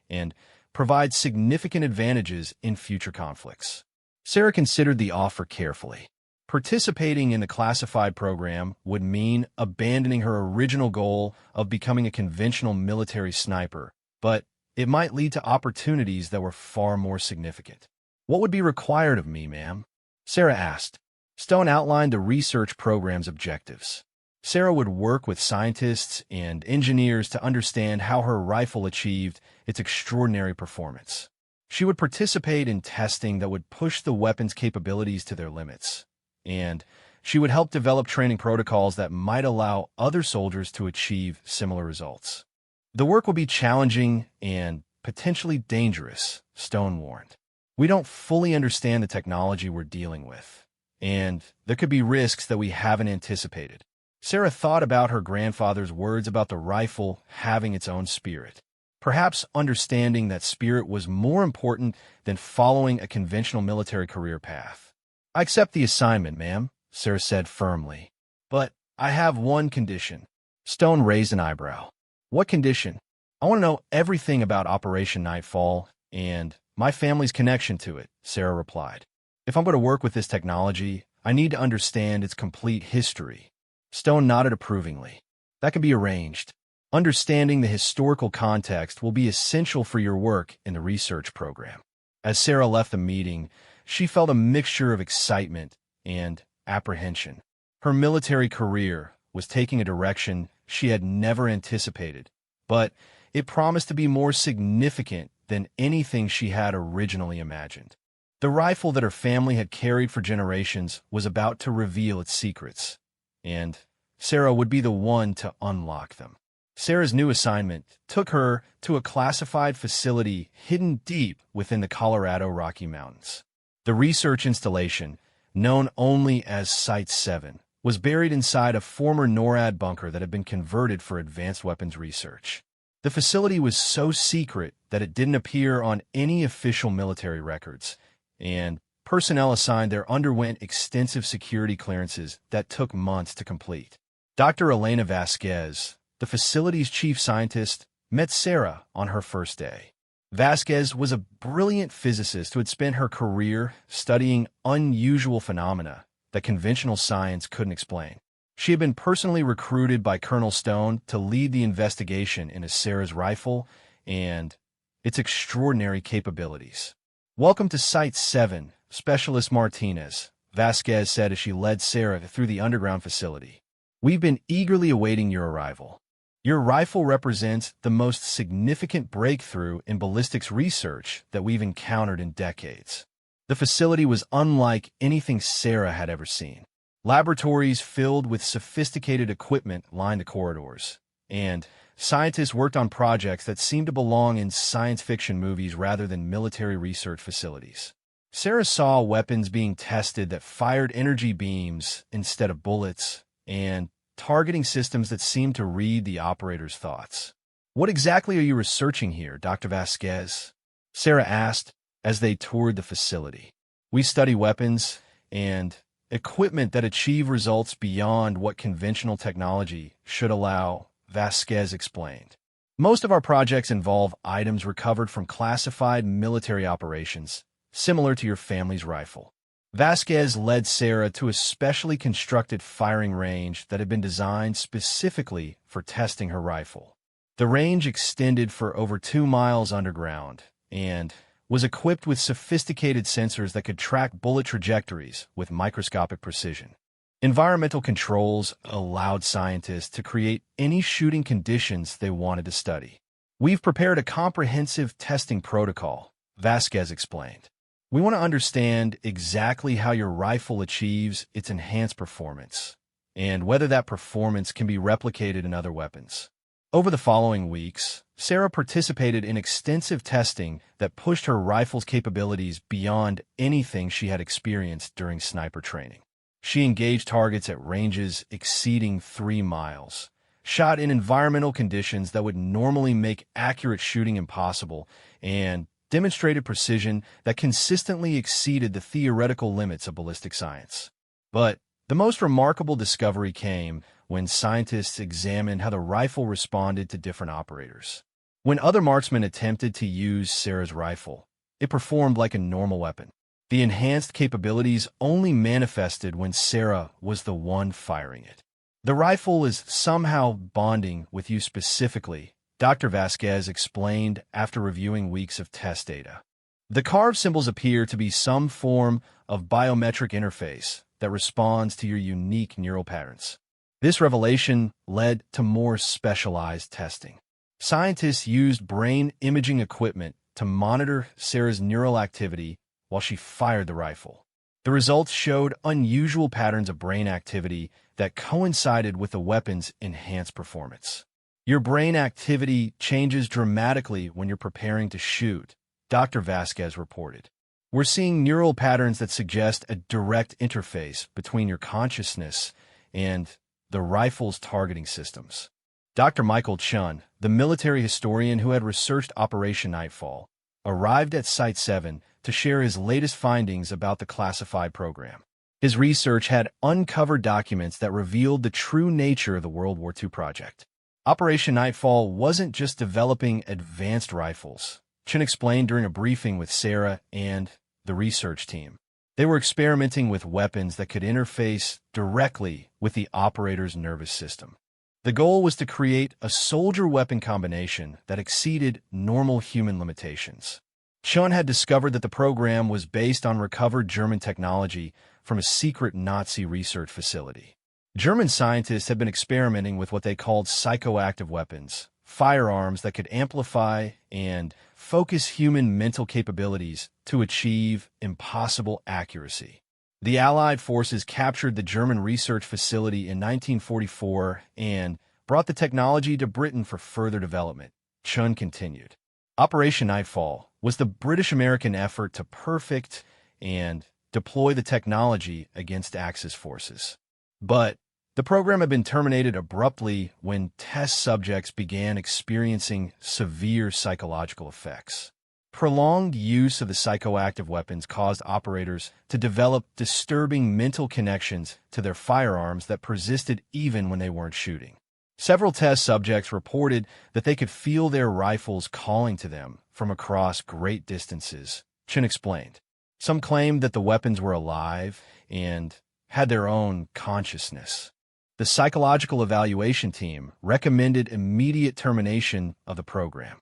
and provide significant advantages in future conflicts. Sarah considered the offer carefully. Participating in the classified program would mean abandoning her original goal of becoming a conventional military sniper, but it might lead to opportunities that were far more significant. What would be required of me, ma'am? Sarah asked. Stone outlined the research program's objectives. Sarah would work with scientists and engineers to understand how her rifle achieved its extraordinary performance. She would participate in testing that would push the weapon's capabilities to their limits, and she would help develop training protocols that might allow other soldiers to achieve similar results. The work will be challenging and potentially dangerous, Stone warned. We don't fully understand the technology we're dealing with, and there could be risks that we haven't anticipated. Sarah thought about her grandfather's words about the rifle having its own spirit. Perhaps understanding that spirit was more important than following a conventional military career path. I accept the assignment, ma'am, Sarah said firmly. But I have one condition. Stone raised an eyebrow. What condition? I want to know everything about Operation Nightfall and my family's connection to it, Sarah replied. If I'm going to work with this technology, I need to understand its complete history. Stone nodded approvingly. That can be arranged. Understanding the historical context will be essential for your work in the research program. As Sarah left the meeting, she felt a mixture of excitement and apprehension. Her military career was taking a direction she had never anticipated, but it promised to be more significant than anything she had originally imagined. The rifle that her family had carried for generations was about to reveal its secrets, and Sarah would be the one to unlock them. Sarah's new assignment took her to a classified facility hidden deep within the Colorado Rocky Mountains. The research installation, known only as Site 7, was buried inside a former NORAD bunker that had been converted for advanced weapons research. The facility was so secret that it didn't appear on any official military records, and personnel assigned there underwent extensive security clearances that took months to complete. Dr. Elena Vasquez, the facility's chief scientist, met Sarah on her first day. Vasquez was a brilliant physicist who had spent her career studying unusual phenomena that conventional science couldn't explain. She had been personally recruited by Colonel Stone to lead the investigation into Sarah's rifle and its extraordinary capabilities. "Welcome to Site 7, Specialist Martinez," Vasquez said as she led Sarah through the underground facility. "We've been eagerly awaiting your arrival. Your rifle represents the most significant breakthrough in ballistics research that we've encountered in decades." The facility was unlike anything Sarah had ever seen. Laboratories filled with sophisticated equipment lined the corridors, and scientists worked on projects that seemed to belong in science fiction movies rather than military research facilities. Sarah saw weapons being tested that fired energy beams instead of bullets, and targeting systems that seemed to read the operator's thoughts. "What exactly are you researching here, Dr. Vasquez?" Sarah asked as they toured the facility. "We study weapons and equipment that achieve results beyond what conventional technology should allow," Vasquez explained. "Most of our projects involve items recovered from classified military operations, similar to your family's rifle." Vasquez led Sarah to a specially constructed firing range that had been designed specifically for testing her rifle. The range extended for over 2 miles underground and was equipped with sophisticated sensors that could track bullet trajectories with microscopic precision. Environmental controls allowed scientists to create any shooting conditions they wanted to study. "We've prepared a comprehensive testing protocol," Vasquez explained. "We want to understand exactly how your rifle achieves its enhanced performance, and whether that performance can be replicated in other weapons." Over the following weeks, Sarah participated in extensive testing that pushed her rifle's capabilities beyond anything she had experienced during sniper training. She engaged targets at ranges exceeding 3 miles, shot in environmental conditions that would normally make accurate shooting impossible, and demonstrated precision that consistently exceeded the theoretical limits of ballistic science. But the most remarkable discovery came when scientists examined how the rifle responded to different operators. When other marksmen attempted to use Sarah's rifle, it performed like a normal weapon. The enhanced capabilities only manifested when Sarah was the one firing it. "The rifle is somehow bonding with you specifically," Dr. Vasquez explained after reviewing weeks of test data. "The carved symbols appear to be some form of biometric interface that responds to your unique neural patterns." This revelation led to more specialized testing. Scientists used brain imaging equipment to monitor Sarah's neural activity while she fired the rifle. The results showed unusual patterns of brain activity that coincided with the weapon's enhanced performance. "Your brain activity changes dramatically when you're preparing to shoot," Dr. Vasquez reported. "We're seeing neural patterns that suggest a direct interface between your consciousness and the rifle's targeting systems." Dr. Michael Chun, the military historian who had researched Operation Nightfall, arrived at Site 7 to share his latest findings about the classified program. His research had uncovered documents that revealed the true nature of the World War II project. Operation Nightfall wasn't just developing advanced rifles, Chun explained during a briefing with Sarah and the research team. They were experimenting with weapons that could interface directly with the operator's nervous system. The goal was to create a soldier-weapon combination that exceeded normal human limitations. Chun had discovered that the program was based on recovered German technology from a secret Nazi research facility. German scientists had been experimenting with what they called psychoactive weapons, firearms that could amplify and focus human mental capabilities to achieve impossible accuracy. The Allied forces captured the German research facility in 1944 and brought the technology to Britain for further development. Chun continued. Operation Nightfall was the British-American effort to perfect and deploy the technology against Axis forces. But the program had been terminated abruptly when test subjects began experiencing severe psychological effects. Prolonged use of the psychoactive weapons caused operators to develop disturbing mental connections to their firearms that persisted even when they weren't shooting. Several test subjects reported that they could feel their rifles calling to them from across great distances, Chin explained. Some claimed that the weapons were alive and had their own consciousness. The psychological evaluation team recommended immediate termination of the program.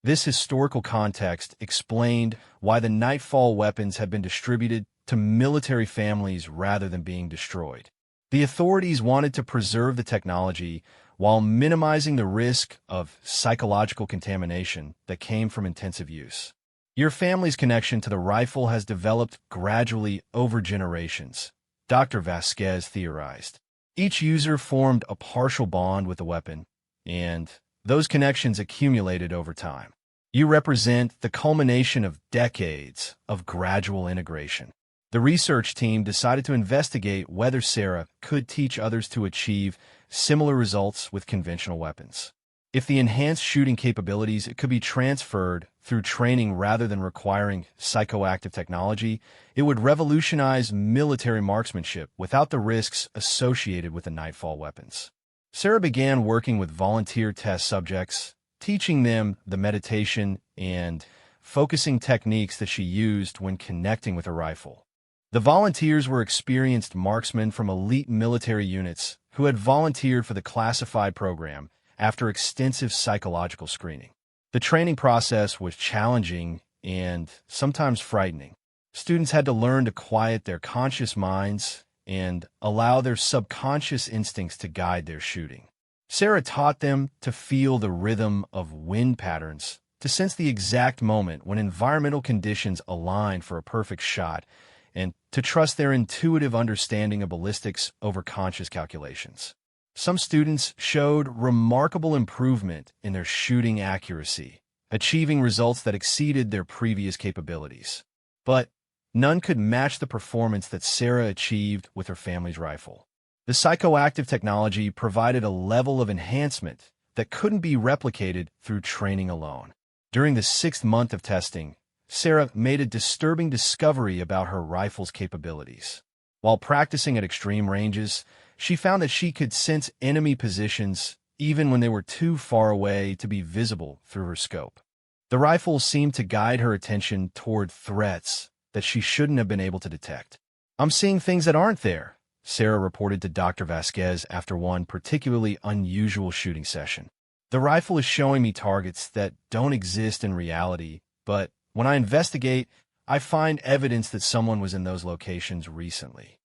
This historical context explained why the Nightfall weapons had been distributed to military families rather than being destroyed. The authorities wanted to preserve the technology while minimizing the risk of psychological contamination that came from intensive use. Your family's connection to the rifle has developed gradually over generations, Dr. Vasquez theorized. Each user formed a partial bond with the weapon, and those connections accumulated over time. You represent the culmination of decades of gradual integration. The research team decided to investigate whether Sarah could teach others to achieve similar results with conventional weapons. If the enhanced shooting capabilities could be transferred through training rather than requiring psychoactive technology, it would revolutionize military marksmanship without the risks associated with the Nightfall weapons. Sarah began working with volunteer test subjects, teaching them the meditation and focusing techniques that she used when connecting with a rifle. The volunteers were experienced marksmen from elite military units who had volunteered for the classified program after extensive psychological screening. The training process was challenging and sometimes frightening. Students had to learn to quiet their conscious minds and allow their subconscious instincts to guide their shooting. Sarah taught them to feel the rhythm of wind patterns, to sense the exact moment when environmental conditions aligned for a perfect shot, and to trust their intuitive understanding of ballistics over conscious calculations. Some students showed remarkable improvement in their shooting accuracy, achieving results that exceeded their previous capabilities. But none could match the performance that Sarah achieved with her family's rifle. The psychoactive technology provided a level of enhancement that couldn't be replicated through training alone. During the 6th month of testing, Sarah made a disturbing discovery about her rifle's capabilities. While practicing at extreme ranges, she found that she could sense enemy positions even when they were too far away to be visible through her scope. The rifle seemed to guide her attention toward threats that she shouldn't have been able to detect. "I'm seeing things that aren't there," Sarah reported to Dr. Vasquez after one particularly unusual shooting session. "The rifle is showing me targets that don't exist in reality, but when I investigate, I find evidence that someone was in those locations recently."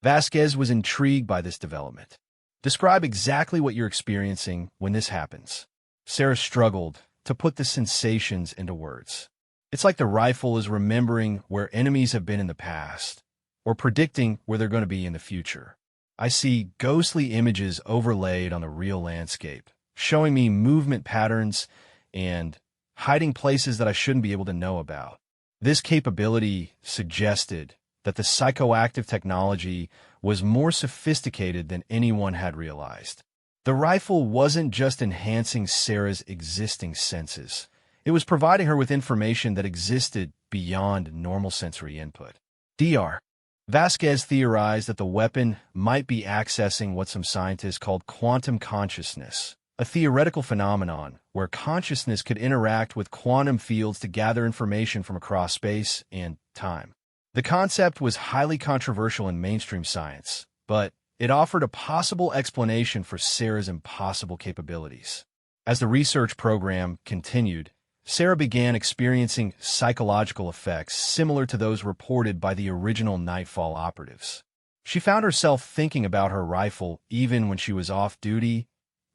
Vasquez was intrigued by this development. "Describe exactly what you're experiencing when this happens." Sarah struggled to put the sensations into words. "It's like the rifle is remembering where enemies have been in the past, or predicting where they're going to be in the future. I see ghostly images overlaid on the real landscape, showing me movement patterns and hiding places that I shouldn't be able to know about." This capability suggested that the psychoactive technology was more sophisticated than anyone had realized. The rifle wasn't just enhancing Sarah's existing senses. It was providing her with information that existed beyond normal sensory input. Dr. Vasquez theorized that the weapon might be accessing what some scientists called quantum consciousness, a theoretical phenomenon where consciousness could interact with quantum fields to gather information from across space and time. The concept was highly controversial in mainstream science, but it offered a possible explanation for Sarah's impossible capabilities. As the research program continued, Sarah began experiencing psychological effects similar to those reported by the original Nightfall operatives. She found herself thinking about her rifle even when she was off duty,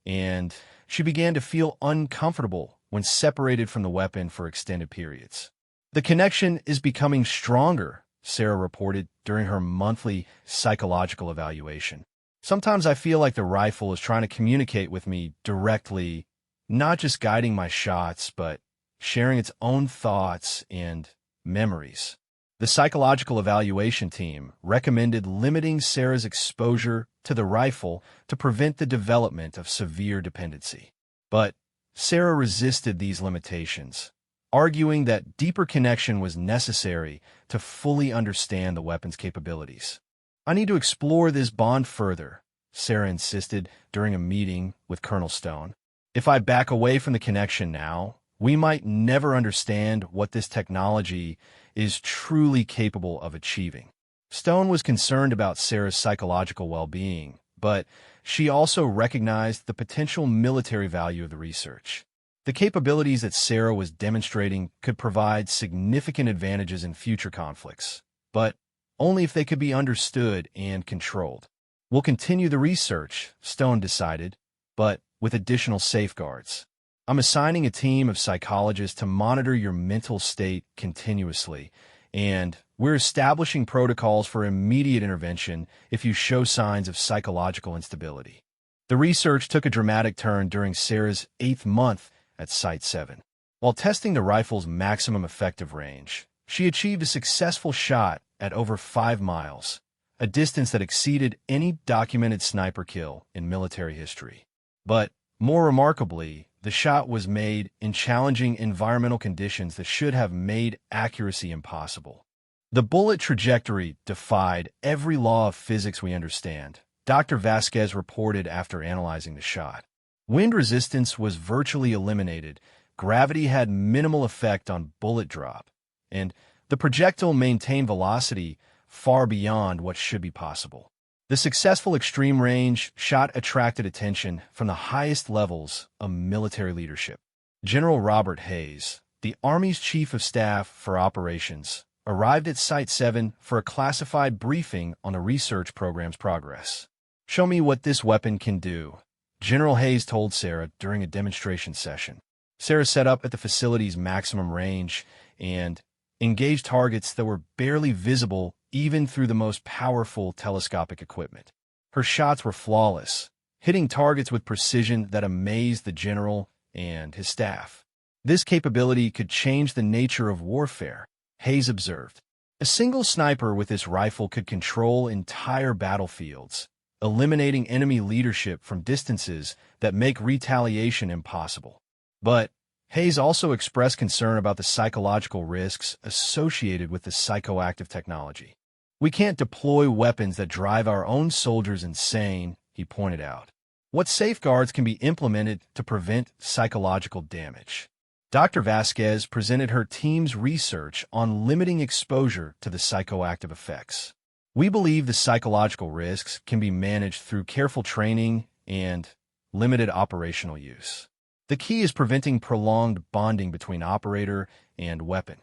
and she began to feel uncomfortable when separated from the weapon for extended periods. The connection is becoming stronger, Sarah reported during her monthly psychological evaluation. Sometimes I feel like the rifle is trying to communicate with me directly, not just guiding my shots, but sharing its own thoughts and memories. The psychological evaluation team recommended limiting Sarah's exposure to the rifle to prevent the development of severe dependency. But Sarah resisted these limitations, arguing that deeper connection was necessary to fully understand the weapon's capabilities. "I need to explore this bond further," Sarah insisted during a meeting with Colonel Stone. "If I back away from the connection now, we might never understand what this technology is truly capable of achieving." Stone was concerned about Sarah's psychological well-being, but she also recognized the potential military value of the research. The capabilities that Sarah was demonstrating could provide significant advantages in future conflicts, but only if they could be understood and controlled. "We'll continue the research," Stone decided, but with additional safeguards. "I'm assigning a team of psychologists to monitor your mental state continuously, and we're establishing protocols for immediate intervention if you show signs of psychological instability." The research took a dramatic turn during Sarah's 8th month at Site 7. While testing the rifle's maximum effective range, she achieved a successful shot at over 5 miles, a distance that exceeded any documented sniper kill in military history. But more remarkably, the shot was made in challenging environmental conditions that should have made accuracy impossible. The bullet trajectory defied every law of physics we understand, Dr. Vasquez reported after analyzing the shot. Wind resistance was virtually eliminated, gravity had minimal effect on bullet drop, and the projectile maintained velocity far beyond what should be possible. The successful extreme range shot attracted attention from the highest levels of military leadership. General Robert Hayes, the Army's Chief of Staff for Operations, arrived at Site 7 for a classified briefing on the research program's progress. "Show me what this weapon can do," General Hayes told Sarah during a demonstration session. Sarah set up at the facility's maximum range and engaged targets that were barely visible even through the most powerful telescopic equipment. Her shots were flawless, hitting targets with precision that amazed the general and his staff. "This capability could change the nature of warfare," Hayes observed. "A single sniper with this rifle could control entire battlefields, eliminating enemy leadership from distances that make retaliation impossible." But Hayes also expressed concern about the psychological risks associated with the psychoactive technology. "We can't deploy weapons that drive our own soldiers insane," he pointed out. "What safeguards can be implemented to prevent psychological damage?" Dr. Vasquez presented her team's research on limiting exposure to the psychoactive effects. "We believe the psychological risks can be managed through careful training and limited operational use. The key is preventing prolonged bonding between operator and weapon."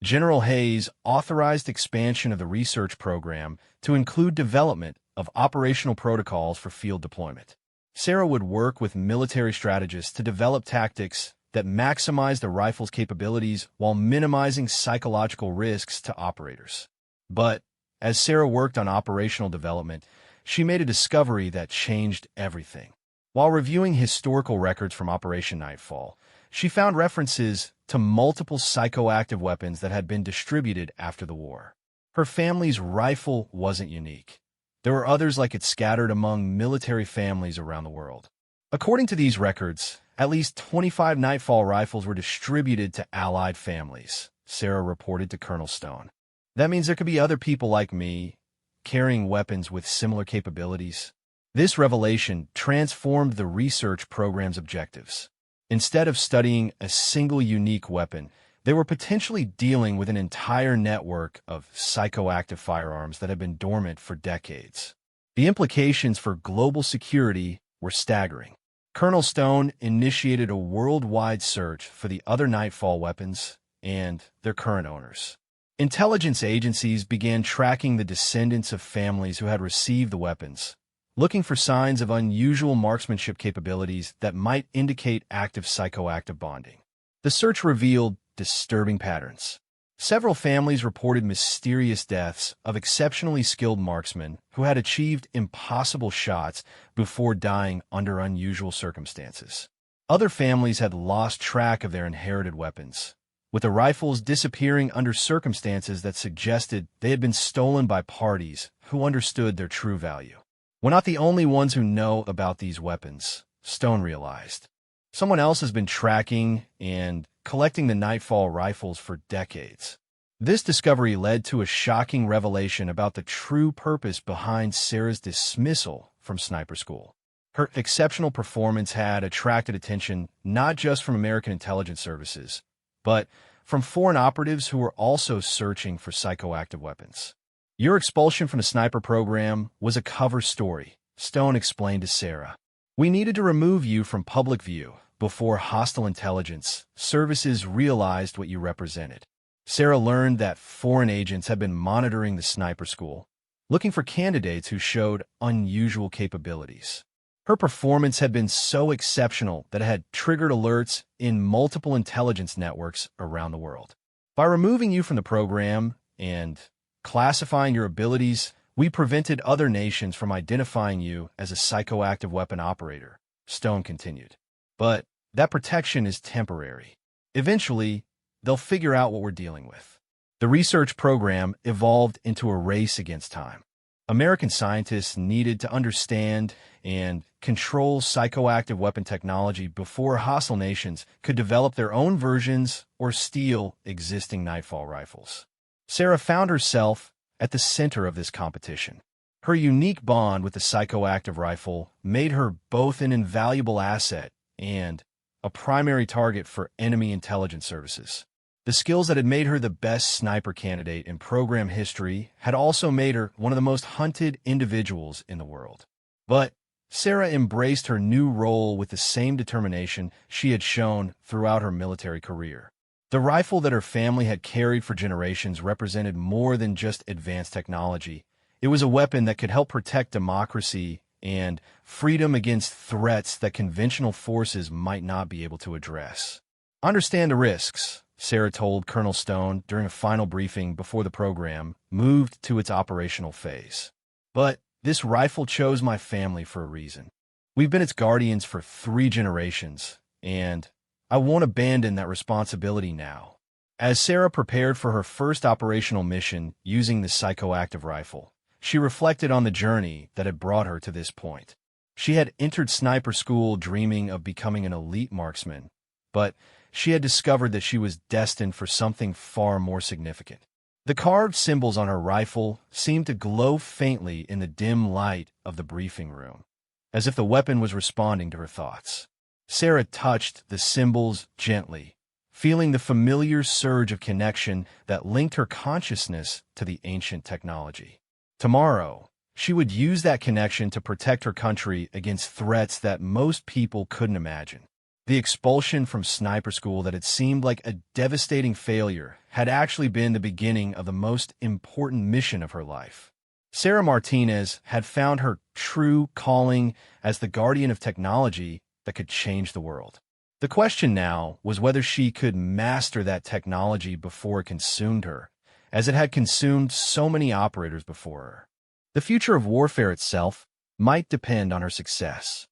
General Hayes authorized expansion of the research program to include development of operational protocols for field deployment. Sarah would work with military strategists to develop tactics that maximize the rifle's capabilities while minimizing psychological risks to operators. But as Sarah worked on operational development, she made a discovery that changed everything. While reviewing historical records from Operation Nightfall, she found references to multiple psychoactive weapons that had been distributed after the war. Her family's rifle wasn't unique. There were others like it scattered among military families around the world. According to these records, at least 25 Nightfall rifles were distributed to Allied families, Sarah reported to Colonel Stone. "That means there could be other people like me carrying weapons with similar capabilities." This revelation transformed the research program's objectives. Instead of studying a single unique weapon, they were potentially dealing with an entire network of psychoactive firearms that had been dormant for decades. The implications for global security were staggering. Colonel Stone initiated a worldwide search for the other Nightfall weapons and their current owners. Intelligence agencies began tracking the descendants of families who had received the weapons, looking for signs of unusual marksmanship capabilities that might indicate active psychoactive bonding. The search revealed disturbing patterns. Several families reported mysterious deaths of exceptionally skilled marksmen who had achieved impossible shots before dying under unusual circumstances. Other families had lost track of their inherited weapons, with the rifles disappearing under circumstances that suggested they had been stolen by parties who understood their true value. We're not the only ones who know about these weapons, Stone realized. Someone else has been tracking and collecting the Nightfall rifles for decades. This discovery led to a shocking revelation about the true purpose behind Sarah's dismissal from sniper school. Her exceptional performance had attracted attention not just from American intelligence services, but from foreign operatives who were also searching for psychoactive weapons. Your expulsion from the sniper program was a cover story, Stone explained to Sarah. We needed to remove you from public view before hostile intelligence services realized what you represented. Sarah learned that foreign agents had been monitoring the sniper school, looking for candidates who showed unusual capabilities. Her performance had been so exceptional that it had triggered alerts in multiple intelligence networks around the world. By removing you from the program and classifying your abilities, we prevented other nations from identifying you as a psychoactive weapon operator, Stone continued. But that protection is temporary. Eventually, they'll figure out what we're dealing with. The research program evolved into a race against time. American scientists needed to understand and control psychoactive weapon technology before hostile nations could develop their own versions or steal existing Nightfall rifles. Sarah found herself at the center of this competition. Her unique bond with the psychoactive rifle made her both an invaluable asset and a primary target for enemy intelligence services. The skills that had made her the best sniper candidate in program history had also made her one of the most hunted individuals in the world. But Sarah embraced her new role with the same determination she had shown throughout her military career. The rifle that her family had carried for generations represented more than just advanced technology. It was a weapon that could help protect democracy and freedom against threats that conventional forces might not be able to address. Understand the risks, Sarah told Colonel Stone during a final briefing before the program moved to its operational phase. But this rifle chose my family for a reason. We've been its guardians for 3 generations, and I won't abandon that responsibility now. As Sarah prepared for her first operational mission using the psychoactive rifle, she reflected on the journey that had brought her to this point. She had entered sniper school dreaming of becoming an elite marksman, but she had discovered that she was destined for something far more significant. The carved symbols on her rifle seemed to glow faintly in the dim light of the briefing room, as if the weapon was responding to her thoughts. Sarah touched the symbols gently, feeling the familiar surge of connection that linked her consciousness to the ancient technology. Tomorrow, she would use that connection to protect her country against threats that most people couldn't imagine. The expulsion from sniper school that had seemed like a devastating failure had actually been the beginning of the most important mission of her life. Sarah Martinez had found her true calling as the guardian of technology that could change the world. The question now was whether she could master that technology before it consumed her, as it had consumed so many operators before her. The future of warfare itself might depend on her success.